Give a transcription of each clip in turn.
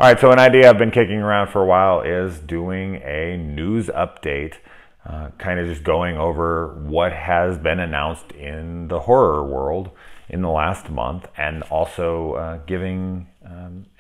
All right, so an idea I've been kicking around for a while is doing a news update, kind of just going over what has been announced in the horror world in the last month, and also giving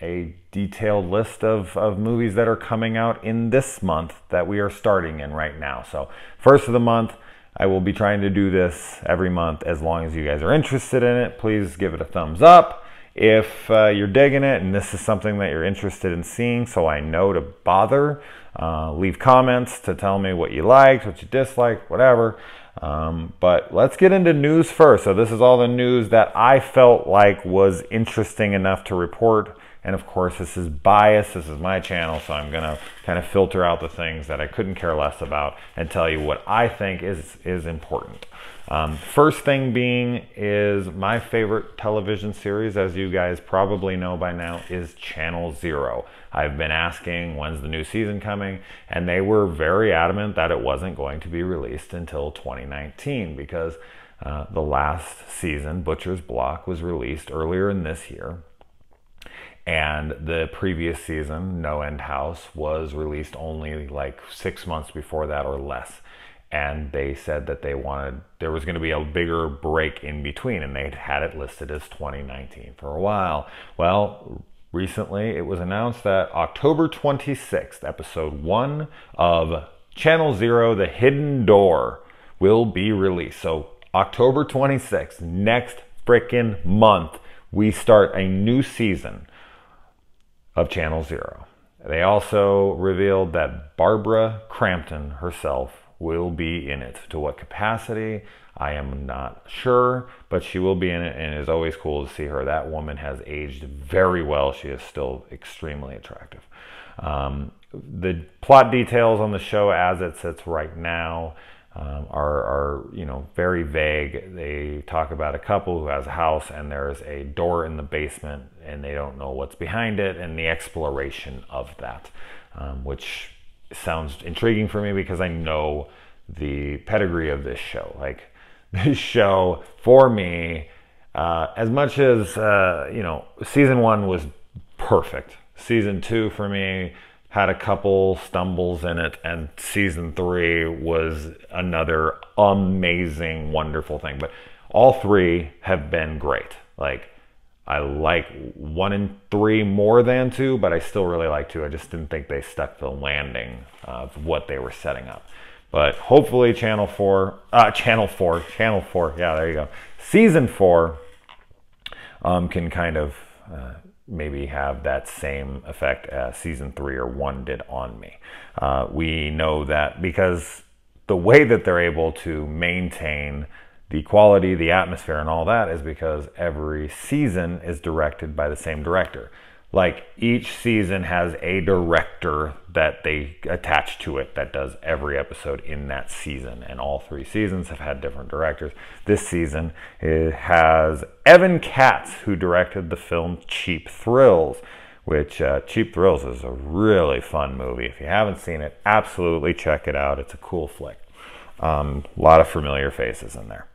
a detailed list of movies that are coming out in this month that we are starting in right now. So first of the month, I will be trying to do this every month as long as you guys are interested in it. Please give it a thumbs up if you're digging it and this is something that you're interested in seeing, so I know to bother. Leave comments to tell me what you liked, what you disliked, whatever. But let's get into news first. So this is all the news that I felt like was interesting enough to report. And of course, this is biased. This is my channel, so I'm going to kind of filter out the things that I couldn't care less about and tell you what I think is important. First thing being is my favorite television series, as you guys probably know by now, is Channel Zero. I've been asking when's the new season coming, and they were very adamant that it wasn't going to be released until 2019 because the last season, Butcher's Block, was released earlier in this year. And the previous season, No End House, was released only like 6 months before that or less. And they said that there was going to be a bigger break in between, and they'd had it listed as 2019 for a while. Well, recently it was announced that October 26th, episode 1 of Channel Zero, The Hidden Door, will be released. So October 26th, next frickin' month, we start a new season of Channel Zero. They also revealed that Barbara Crampton herself will be in it. To what capacity, I am not sure, but she will be in it, and it is always cool to see her. That woman has aged very well. She is still extremely attractive. The plot details on the show as it sits right now are very vague. They talk about a couple who has a house and there's a door in the basement and they don't know what's behind it, and the exploration of that, which sounds intriguing for me because I know the pedigree of this show. Like, this show for me, as much as season 1 was perfect, season 2 for me had a couple stumbles in it, and season 3 was another amazing, wonderful thing. But all 3 have been great. Like, I like 1 and 3 more than 2, but I still really like 2. I just didn't think they stuck the landing of what they were setting up. But hopefully Channel 4, yeah, there you go. Season 4 can kind of maybe have that same effect as season 3 or 1 did on me. We know that because the way that they're able to maintain the quality, the atmosphere, and all that is because every season is directed by the same director. Like, each season has a director that they attach to it that does every episode in that season. And all 3 seasons have had different directors. This season, it has Evan Katz, who directed the film Cheap Thrills, which Cheap Thrills is a really fun movie. If you haven't seen it, absolutely check it out. It's a cool flick. A lot of familiar faces in there.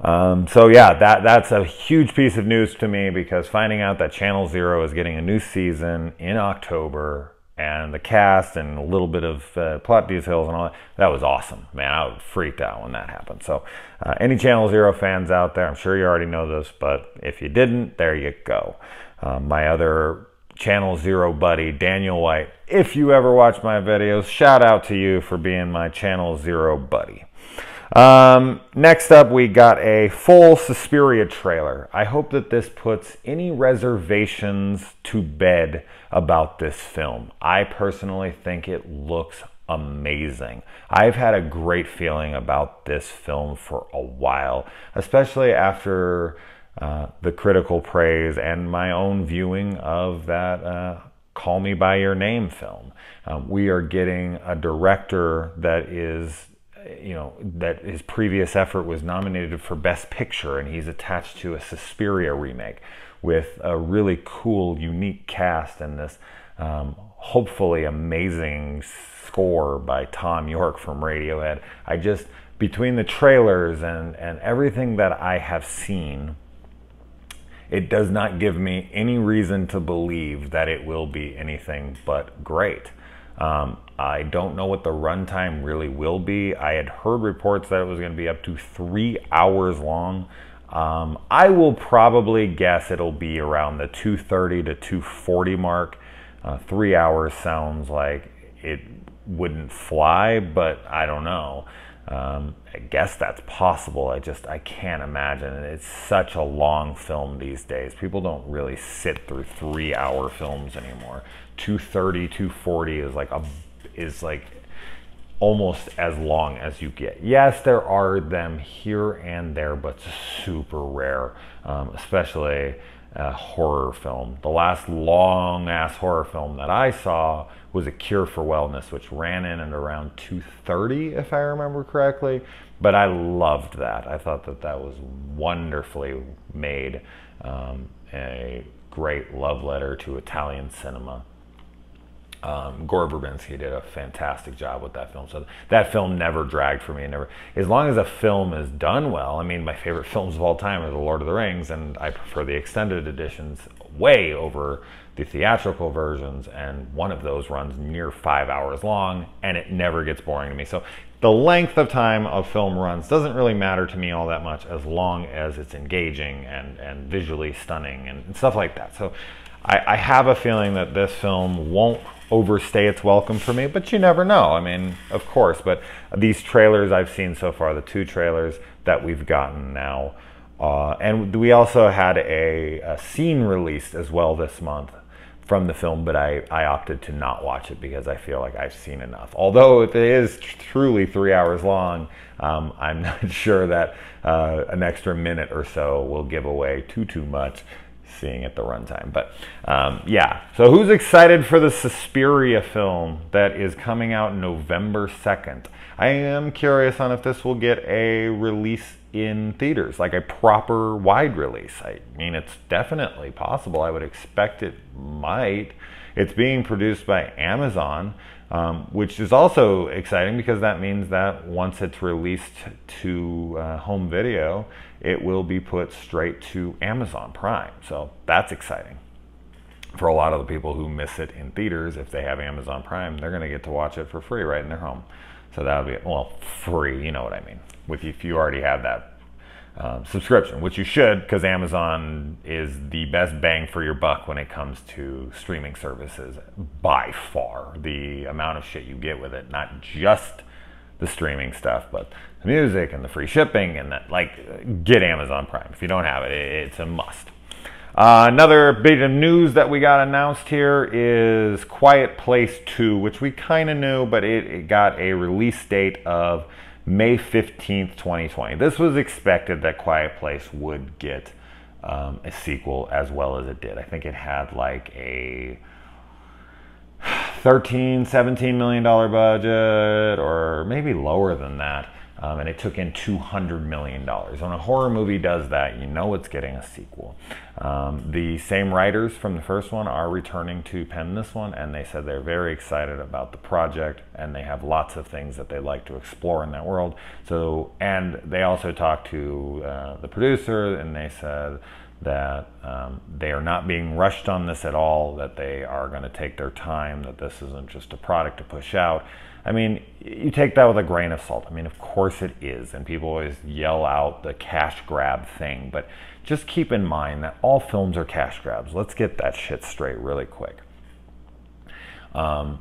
So yeah, that's a huge piece of news to me, because finding out that Channel Zero is getting a new season in October, and the cast and a little bit of plot details and all that was awesome. Man, I was freaked out when that happened. So any Channel Zero fans out there, I'm sure you already know this, but if you didn't, there you go. My other Channel Zero buddy, Daniel White, if you ever watch my videos, shout out to you for being my Channel Zero buddy. Next up, we got a full Suspiria trailer. I hope that this puts any reservations to bed about this film. I personally think it looks amazing. I've had a great feeling about this film for a while, especially after the critical praise and my own viewing of that Call Me By Your Name film. We are getting a director that is, that his previous effort was nominated for Best Picture, and he's attached to a Suspiria remake with a really cool, unique cast and this hopefully amazing score by Thom Yorke from Radiohead. between the trailers and everything that I have seen, it does not give me any reason to believe that it will be anything but great. I don't know what the runtime really will be. I had heard reports that it was going to be up to 3 hours long. I will probably guess it'll be around the 230 to 240 mark. 3 hours sounds like it wouldn't fly, but I don't know. I guess that's possible. I can't imagine it. It's such a long film these days. People don't really sit through 3 hour films anymore. 230, 240 is like almost as long as you get. Yes, there are them here and there, but super rare, especially a horror film. The last long ass horror film that I saw was A Cure for Wellness, which ran in at around 230, if I remember correctly. But I loved that. I thought that was wonderfully made, a great love letter to Italian cinema. Gore Verbinski did a fantastic job with that film. So that film never dragged for me. As long as a film is done well. I mean, my favorite films of all time are The Lord of the Rings, and I prefer the extended editions way over the theatrical versions. And one of those runs near 5 hours long, and it never gets boring to me. So the length of time of film runs doesn't really matter to me all that much, as long as it's engaging and visually stunning and stuff like that. So I have a feeling that this film won't overstay its welcome for me, but you never know. I mean, of course, but these trailers I've seen so far, the 2 trailers that we've gotten now, and we also had a scene released as well this month from the film, but I opted to not watch it because I feel like I've seen enough. Although it is truly 3 hours long, I'm not sure that an extra minute or so will give away too much seeing at the runtime. But yeah, so who's excited for the Suspiria film that is coming out November 2nd? I am curious on if this will get a release in theaters, like a proper wide release. I mean, it's definitely possible. I would expect it might. It's being produced by Amazon, which is also exciting because that means that once it's released to home video, it will be put straight to Amazon Prime. So that's exciting. For a lot of the people who miss it in theaters, if they have Amazon Prime, they're going to get to watch it for free right in their home. So that'll be, well, free, you know what I mean. If you already have that subscription, which you should, because Amazon is the best bang for your buck when it comes to streaming services by far. The amount of shit you get with it, not just the streaming stuff, but the music and the free shipping and that, like, get Amazon Prime. If you don't have it, it's a must. Another bit of news that we got announced here is Quiet Place 2, which we kind of knew, but it got a release date of May 15th, 2020. This was expected that Quiet Place would get a sequel as well as it did. I think it had like a $13-17 million budget, or maybe lower than that. And it took in $200 million. When a horror movie does that, you know it's getting a sequel. The same writers from the first one are returning to pen this one, and they said they're very excited about the project, and they have lots of things that they'd like to explore in that world. So, and they also talked to the producer, and they said that they are not being rushed on this at all, that they are going to take their time, that this isn't just a product to push out. I mean, you take that with a grain of salt. I mean, of course it is, and people always yell out the cash grab thing, but just keep in mind that all films are cash grabs. Let's get that shit straight really quick. And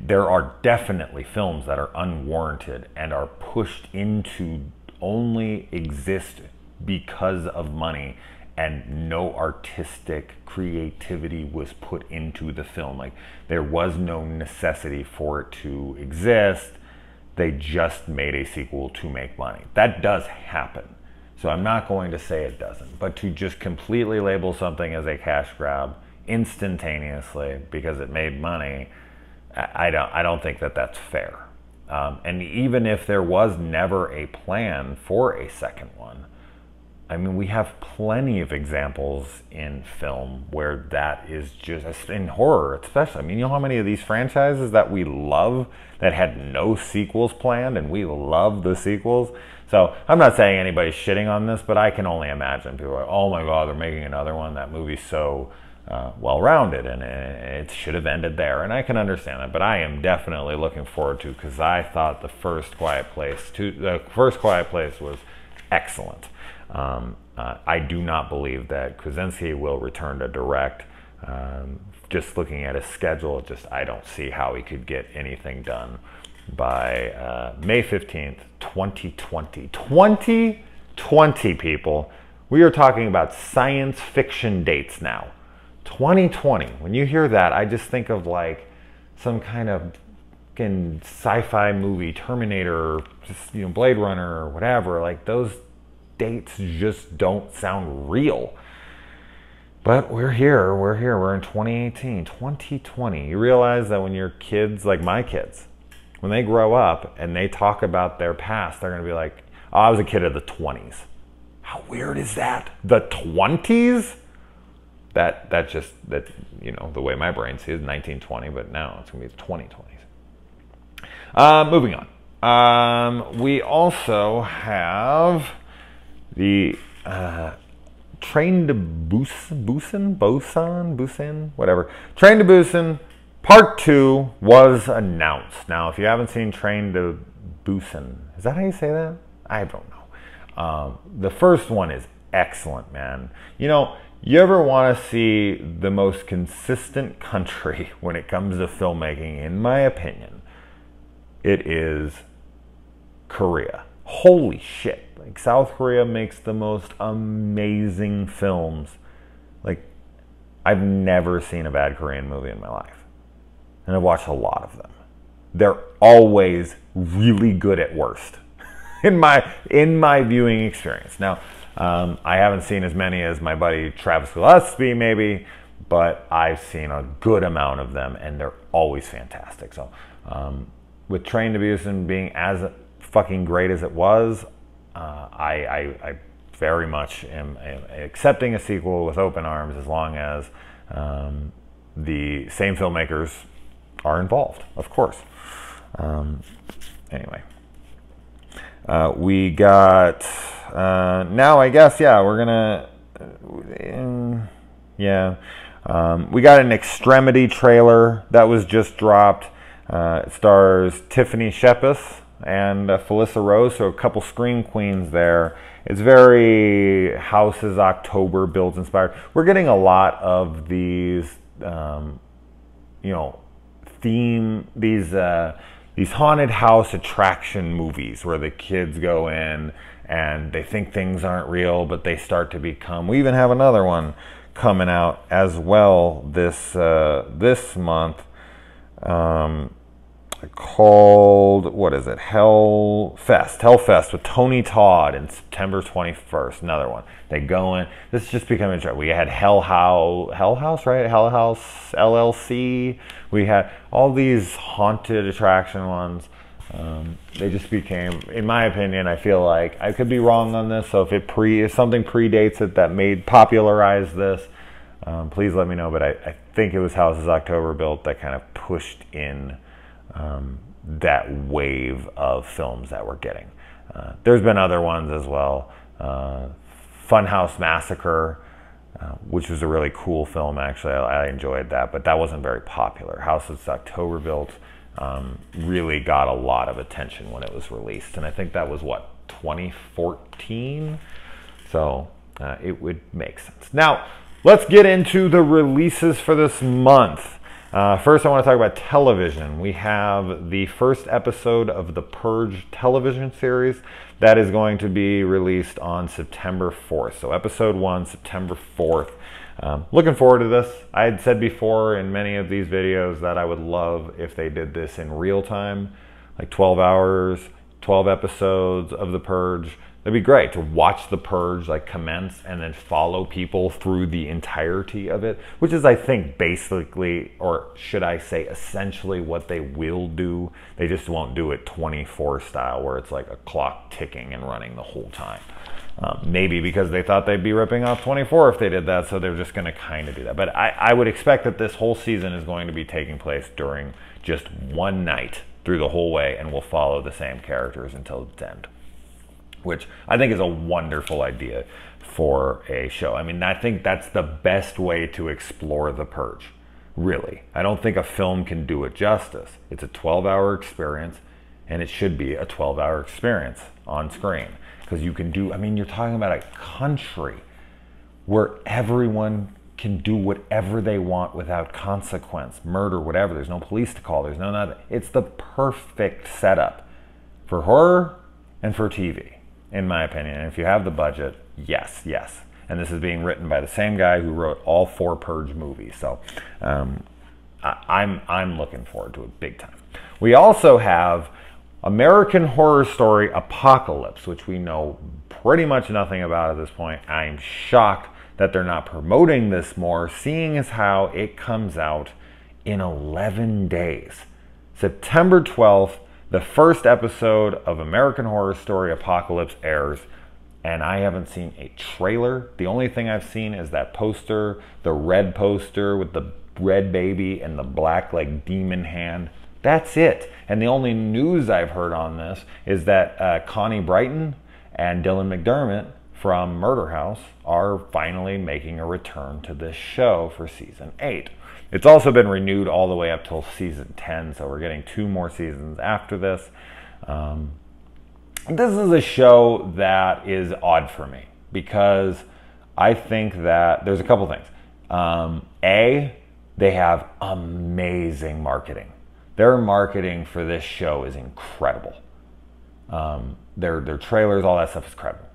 there are definitely films that are unwarranted and are pushed into only exist because of money, and no artistic creativity was put into the film. Like, there was no necessity for it to exist. They just made a sequel to make money. That does happen. So I'm not going to say it doesn't. But to just completely label something as a cash grab instantaneously because it made money, I don't think that that's fair. And even if there was never a plan for a second one, I mean, we have plenty of examples in film where that is just, in horror especially. I mean, you know how many of these franchises that we love that had no sequels planned, and we love the sequels? So I'm not saying anybody's shitting on this, but I can only imagine people are like, oh my God, they're making another one. That movie's so well-rounded, and it should have ended there. And I can understand that, but I am definitely looking forward to, because I thought the first Quiet Place was excellent. I do not believe that Krasinski will return to direct. Just looking at his schedule, I don't see how he could get anything done by May 15th, 2020. 2020, people. We are talking about science fiction dates now. 2020. When you hear that, I just think of like some kind of fucking sci-fi movie, Terminator, Blade Runner, or whatever. Like, those dates just don't sound real. But we're here, we're in 2018, 2020. You realize that when your kids, like my kids, when they grow up and they talk about their past, they're gonna be like, oh, I was a kid of the 20s. How weird is that? The 20s? That the way my brain sees 1920, but now it's gonna be the 2020s. Moving on. We also have the Train to Busan, whatever. Train to Busan Part 2 was announced. Now, if you haven't seen Train to Busan, is that how you say that? I don't know. The first one is excellent, man. You ever want to see the most consistent country when it comes to filmmaking, in my opinion, it is Korea. Holy shit. Like, South Korea makes the most amazing films. Like, I've never seen a bad Korean movie in my life. And I've watched a lot of them. They're always really good at worst in my viewing experience. Now, I haven't seen as many as my buddy Travis Gillespie, maybe, but I've seen a good amount of them, and they're always fantastic. So, with Train to Busan being as fucking great as it was, I very much am accepting a sequel with open arms, as long as the same filmmakers are involved, of course. Anyway, we got now, I guess, yeah, we're gonna we got an Extremity trailer that was just dropped. It stars Tiffany Shepis and Felissa Rose, so a couple Scream Queens there. It's very Houses October Builds inspired. We're getting a lot of these, these haunted house attraction movies where the kids go in and they think things aren't real, but they start to become. We even have another one coming out as well this month. Called, what is it? Hellfest with Tony Todd in September 21st. Another one. They go in. This is just becoming. We had Hell House, right? Hell House LLC. We had all these haunted attraction ones. They just became, in my opinion, I feel like, I could be wrong on this. So if something predates it that made popularize this, please let me know. But I think it was Houses October Built that kind of pushed in that wave of films that we're getting. There's been other ones as well. Funhouse Massacre, which was a really cool film, actually. I enjoyed that, but that wasn't very popular. Houses October Built really got a lot of attention when it was released, and I think that was, 2014? So it would make sense. Now, let's get into the releases for this month. First, I want to talk about television. We have the first episode of the Purge television series that is going to be released on September 4th. So episode 1, September 4th. Looking forward to this. I had said before in many of these videos that I would love if they did this in real time, like 12 hours, 12 episodes of the Purge. It'd be great to watch the Purge like commence and then follow people through the entirety of it, which is, I think, basically, or should I say essentially, what they will do. They just won't do it 24 style where it's like a clock ticking and running the whole time. Maybe because they thought they'd be ripping off 24 if they did that, so they're just going to kind of do that. But I would expect that this whole season is going to be taking place during just one night through the whole way, and we'll follow the same characters until its end, which I think is a wonderful idea for a show. I mean, I think that's the best way to explore The Purge, really. I don't think a film can do it justice. It's a 12-hour experience, and it should be a 12-hour experience on screen. Because you can do, I mean, you're talking about a country where everyone can do whatever they want without consequence, murder, whatever. There's no police to call. There's no nothing. It's the perfect setup for horror and for TV, in my opinion. And if you have the budget, yes. And this is being written by the same guy who wrote all 4 Purge movies. So I'm looking forward to it big time. We also have American Horror Story Apocalypse, which we know pretty much nothing about at this point. I'm shocked that they're not promoting this more, seeing as how it comes out in 11 days. September 12th, the first episode of American Horror Story Apocalypse airs, and I haven't seen a trailer. The only thing I've seen is that poster, the red poster with the red baby and the black like demon hand. That's it. And the only news I've heard on this is that Connie Brighton and Dylan McDermott from Murder House are finally making a return to this show for season 8. It's also been renewed all the way up till season 10, so we're getting 2 more seasons after this. This is a show that is odd for me because I think that there's a couple things. A, they have amazing marketing. Their marketing for this show is incredible. Their trailers, all that stuff is credible.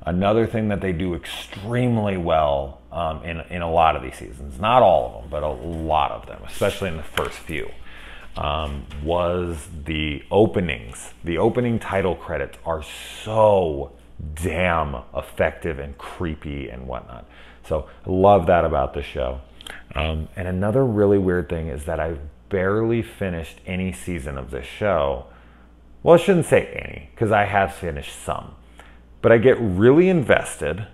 Another thing that they do extremely well in a lot of these seasons, not all of them, but a lot of them, especially in the first few, was the openings. The opening title credits are so damn effective and creepy and whatnot. So I love that about the show. And another really weird thing is that I've barely finished any season of this show. Well, I shouldn't say any, because I have finished some. But I get really invested,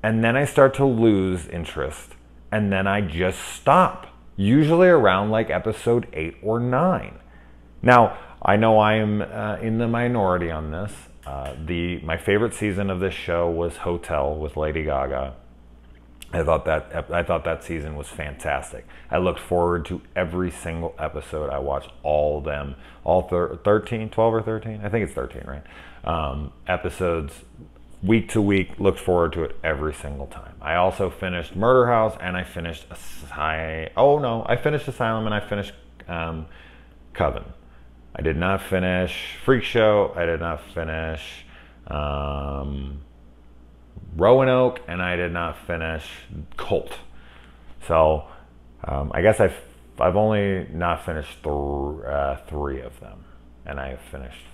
and then I start to lose interest, and then I just stop. Usually around like episode 8 or 9. Now, I know I am in the minority on this. My favorite season of this show was Hotel with Lady Gaga. I thought that season was fantastic. I looked forward to every single episode. I watched all of them, all 13, 12 or 13? I think it's 13, right? Episodes week to week, looked forward to it every single time. I also finished Murder House, and I finished I finished Asylum, and I finished Coven. I did not finish Freak Show. I did not finish Roanoke, and I did not finish Cult. So I guess I've only not finished 3 of them, and I have finished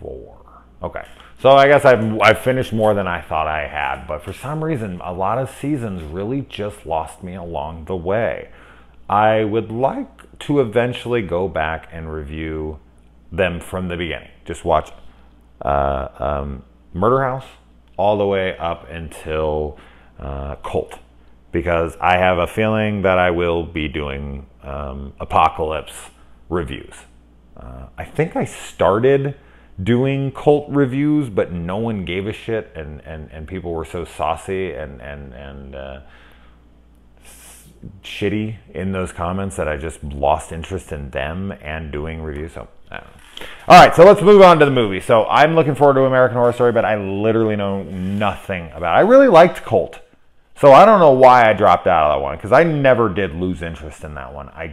4. Okay, so I guess I've finished more than I thought I had, but for some reason, a lot of seasons really just lost me along the way. I would like to eventually go back and review them from the beginning. Just watch Murder House all the way up until Cult, because I have a feeling that I will be doing Apocalypse reviews. I think I started doing Cult reviews, but no one gave a shit, and people were so saucy and shitty in those comments that I just lost interest in them and doing reviews. So I don't know. All right, so let's move on to the movie. So I'm looking forward to American Horror Story, but I literally know nothing about it. I really liked Cult, so I don't know why I dropped out of that one, because I never did lose interest in that one. I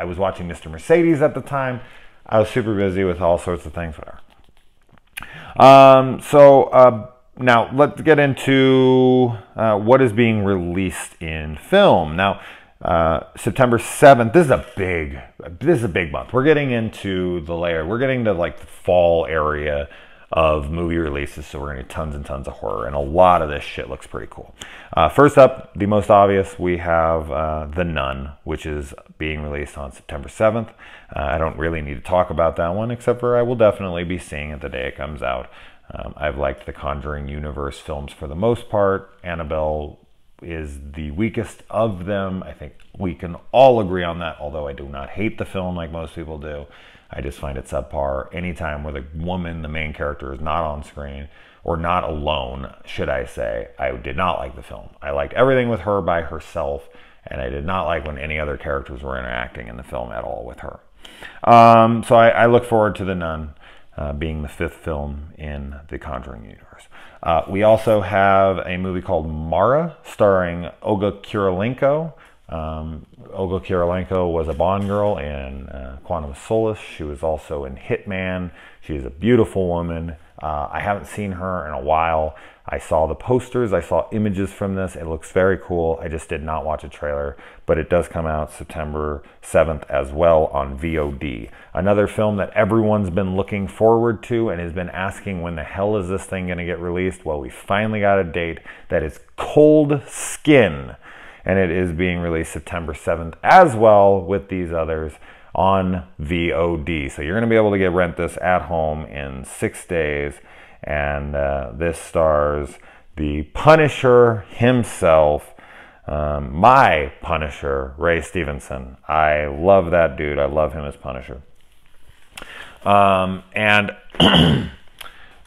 was watching Mr. Mercedes at the time. I was super busy with all sorts of things, whatever. Now let's get into what is being released in film. Now, September 7th, this is a big month. We're getting into the layer. We're getting to like the fall area of movie releases, so we're going to get tons and tons of horror, and a lot of this shit looks pretty cool. First up, the most obvious, we have The Nun, which is being released on September 7th. I don't really need to talk about that one, except for I will definitely be seeing it the day it comes out. I've liked the Conjuring universe films for the most part. Annabelle is the weakest of them. I think we can all agree on that, although I do not hate the film like most people do. I just find it subpar. Anytime where the woman, the main character, is not on screen, or not alone, should I say, I did not like the film. I liked everything with her by herself, and I did not like when any other characters were interacting in the film at all with her. So I look forward to The Nun being the 5th film in the Conjuring universe. We also have a movie called Mara, starring Olga Kurylenko. Olga Kurylenko was a Bond girl in Quantum of Solace. She was also in Hitman. She's a beautiful woman. I haven't seen her in a while. I saw the posters. I saw images from this. It looks very cool. I just did not watch a trailer, but it does come out September 7th as well on VOD. Another film that everyone's been looking forward to and has been asking, when the hell is this thing going to get released? Well, we finally got a date. That is Cold Skin, and it is being released September 7th as well with these others on VOD. So you're going to be able to rent this at home in 6 days. And this stars the Punisher himself, my Punisher, Ray Stevenson. I love that dude. I love him as Punisher. And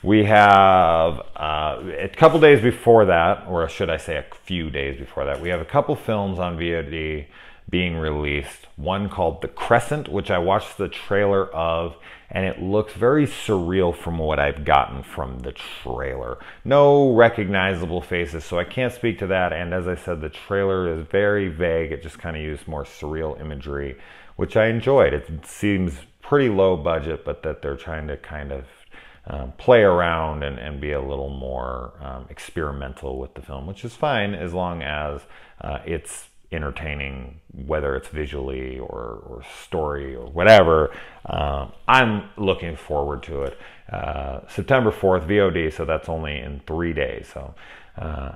we have a couple days before that, or should I say a few days before that, we have a couple films on VOD being released. One called The Crescent, which I watched the trailer of, and it looks very surreal from what I've gotten from the trailer. No recognizable faces, so I can't speak to that. And as I said, the trailer is very vague. It just kind of used more surreal imagery, which I enjoyed. It seems pretty low budget, but that they're trying to kind of play around and be a little more experimental with the film, which is fine as long as it's entertaining, whether it's visually or story or whatever. I'm looking forward to it. September 4th, VOD, so that's only in 3 days. So,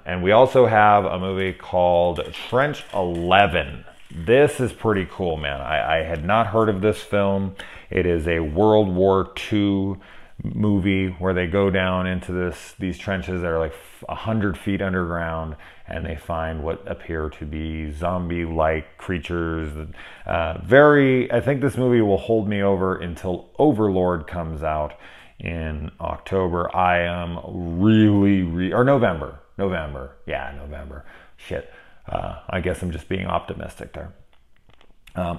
and we also have a movie called Trench 11. This is pretty cool, man. I had not heard of this film. It is a World War II movie where they go down into these trenches that are like 100 feet underground, and they find what appear to be zombie-like creatures. I think this movie will hold me over until Overlord comes out in October. I am or November. Yeah, November. Shit. I guess I'm just being optimistic there.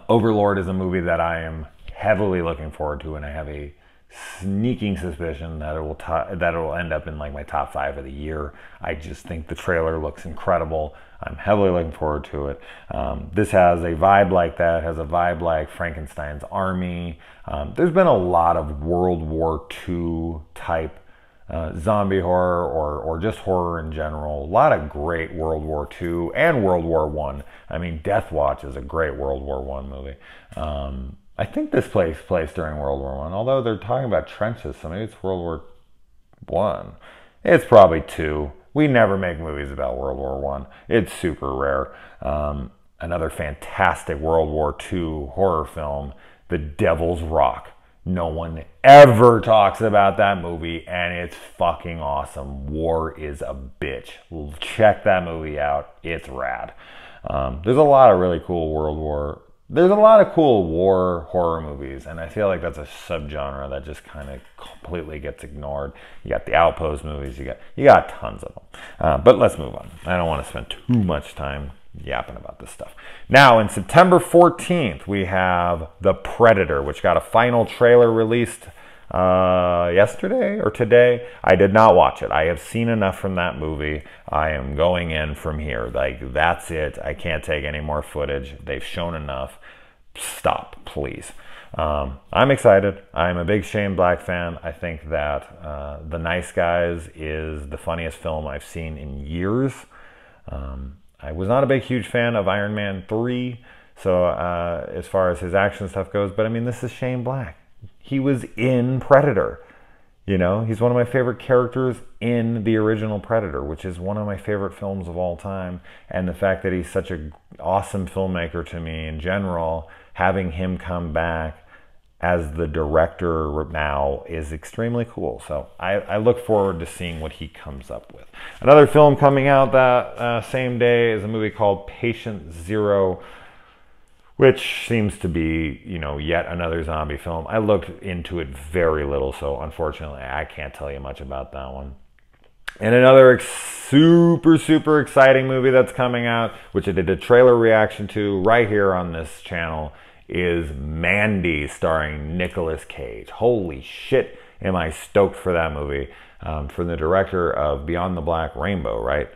Overlord is a movie that I am heavily looking forward to, and I have a sneaking suspicion that it will end up in like my top 5 of the year. I just think the trailer looks incredible. I'm heavily looking forward to it. This has a vibe like that, has a vibe like Frankenstein's Army. There's been a lot of World War II type zombie horror or just horror in general. A lot of great World War II and World War I. I mean, Death Watch is a great World War I movie. I think this takes place during World War I, although they're talking about trenches, so maybe it's World War I. It's probably II. We never make movies about World War I. It's super rare. Another fantastic World War II horror film, The Devil's Rock. No one ever talks about that movie, and it's fucking awesome. War is a bitch. Check that movie out. It's rad. There's a lot of really cool There's a lot of cool war horror movies, and I feel like that's a subgenre that just kind of completely gets ignored. You got the Outpost movies, you got tons of them. But let's move on. I don't want to spend too much time yapping about this stuff. Now, in September 14th, we have The Predator, which got a final trailer released yesterday or today. I did not watch it. I have seen enough from that movie. I am going in from here. Like, that's it. I can't take any more footage. They've shown enough. Stop, please. I'm excited. I'm a big Shane Black fan. I think that The Nice Guys is the funniest film I've seen in years. I was not a huge fan of Iron Man 3, so as far as his action stuff goes, but I mean, this is Shane Black. He was in Predator. You know, he's one of my favorite characters in the original Predator, which is one of my favorite films of all time. And the fact that he's such an awesome filmmaker to me in general, having him come back as the director now is extremely cool. So I look forward to seeing what he comes up with. Another film coming out that same day is a movie called Patient Zero, which seems to be, you know, yet another zombie film. I looked into it very little, so unfortunately I can't tell you much about that one. And another super exciting movie that's coming out, which I did a trailer reaction to right here on this channel, is Mandy, starring Nicolas Cage. Holy shit, am I stoked for that movie. From the director of Beyond the Black Rainbow, right?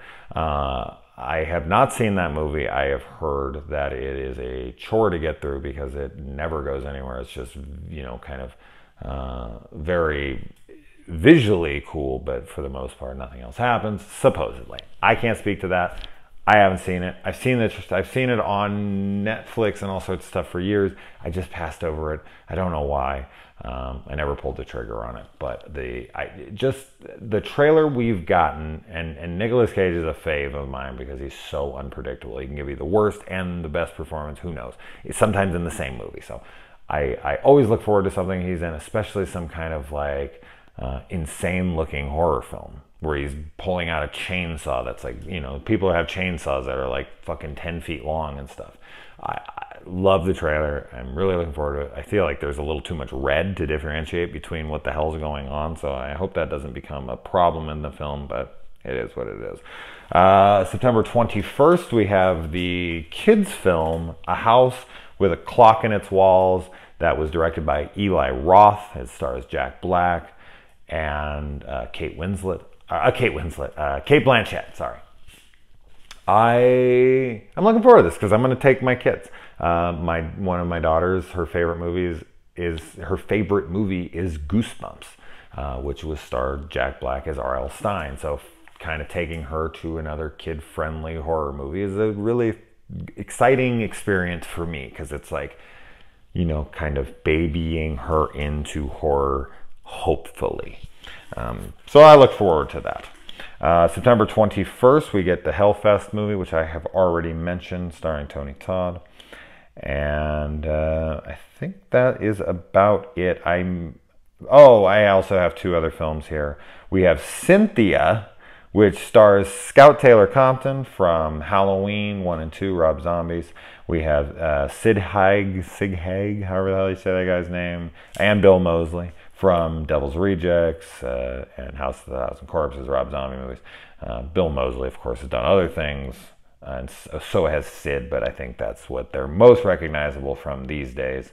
I have not seen that movie. I have heard that it is a chore to get through because it never goes anywhere. It's just, you know, kind of very visually cool, but for the most part, nothing else happens, supposedly. I can't speak to that. I haven't seen it. I've seen it on Netflix and all sorts of stuff for years. I just passed over it. I don't know why. I never pulled the trigger on it. But the trailer we've gotten, and Nicolas Cage is a fave of mine because he's so unpredictable. He can give you the worst and the best performance. Who knows? It's sometimes in the same movie. So I always look forward to something he's in, especially some kind of like insane looking horror film where he's pulling out a chainsaw that's like, you know, people have chainsaws that are like fucking 10 feet long and stuff. I love the trailer. I'm really looking forward to it. I feel like there's a little too much red to differentiate between what the hell's going on, so I hope that doesn't become a problem in the film, but it is what it is. September 21st, we have the kids film, A House with a Clock in Its Walls, that was directed by Eli Roth. It stars Jack Black and Kate Blanchett, sorry. I'm looking forward to this because I'm going to take my kids. One of my daughters, her favorite movie is Goosebumps, which was starred Jack Black as R.L. Stine. So kind of taking her to another kid-friendly horror movie is a really exciting experience for me because it's like, you know, kind of babying her into horror, hopefully. So I look forward to that. September 21st, we get the Hellfest movie, which I have already mentioned, starring Tony Todd. And I think that is about it. I also have two other films here. We have Cynthia, which stars Scout Taylor Compton from Halloween 1 and 2, Rob Zombies. We have Sid Haig, however the hell you say that guy's name, and Bill Moseley from Devil's Rejects and House of the Thousand Corpses, Rob Zombie movies. Bill Moseley, of course, has done other things, and so has Sid, but I think that's what they're most recognizable from these days.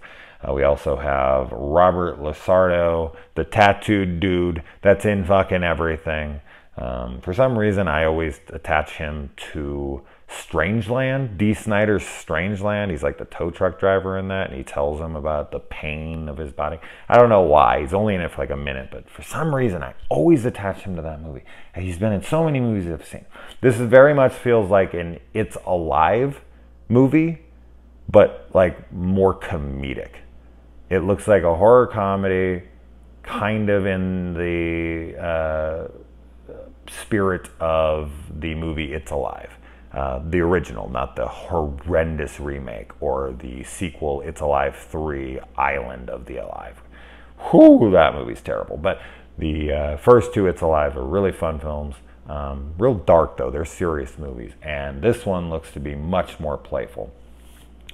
We also have Robert Lasardo, the tattooed dude that's in fucking everything. For some reason, I always attach him to Strangeland, Dee Snider's Strangeland. He's like the tow truck driver in that, and he tells him about the pain of his body. I don't know why. He's only in it for like a minute, but for some reason, I always attach him to that movie. And he's been in so many movies I've seen. This is very much feels like an It's Alive movie, but like more comedic. It looks like a horror comedy, kind of in the spirit of the movie It's Alive. The original, not the horrendous remake or the sequel, It's Alive 3, Island of the Alive. Whew, that movie's terrible. But the first two It's Alive are really fun films. Real dark, though. They're serious movies. And this one looks to be much more playful.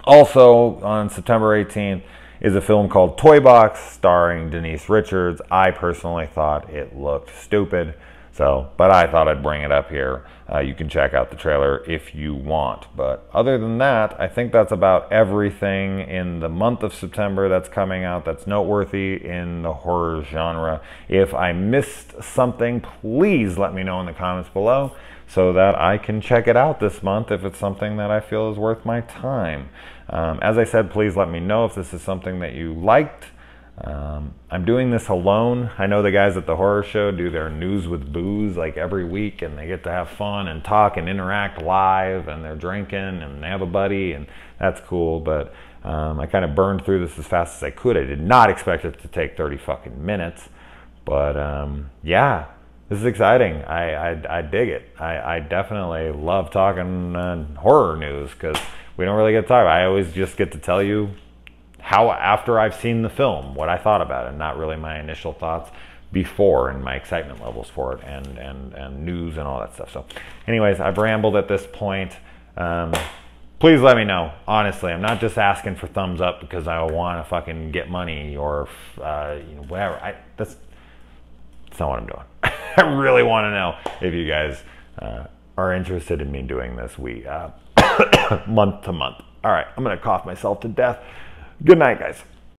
Also, on September 18th, is a film called Toy Box, starring Denise Richards. I personally thought it looked stupid. But I thought I'd bring it up here. You can check out the trailer if you want. But other than that, I think that's about everything in the month of September that's coming out that's noteworthy in the horror genre. If I missed something, please let me know in the comments below so that I can check it out this month if it's something that I feel is worth my time. As I said, please let me know if this is something that you liked. I'm doing this alone. I know the guys at the horror show do their News with Booze like every week, and they get to have fun and talk and interact live, and they're drinking and they have a buddy, and that's cool. But I kind of burned through this as fast as I could. I did not expect it to take 30 fucking minutes, but yeah, this is exciting. I dig it. I definitely love talking horror news because we don't really get to talk. I always just get to tell you how, after I've seen the film, what I thought about it, not really my initial thoughts before and my excitement levels for it and news and all that stuff. So anyways, I've rambled at this point. Please let me know. Honestly, I'm not just asking for thumbs up because I want to fucking get money or whatever. That's not what I'm doing. I really want to know if you guys are interested in me doing this month to month. All right, I'm going to cough myself to death. Good night, guys.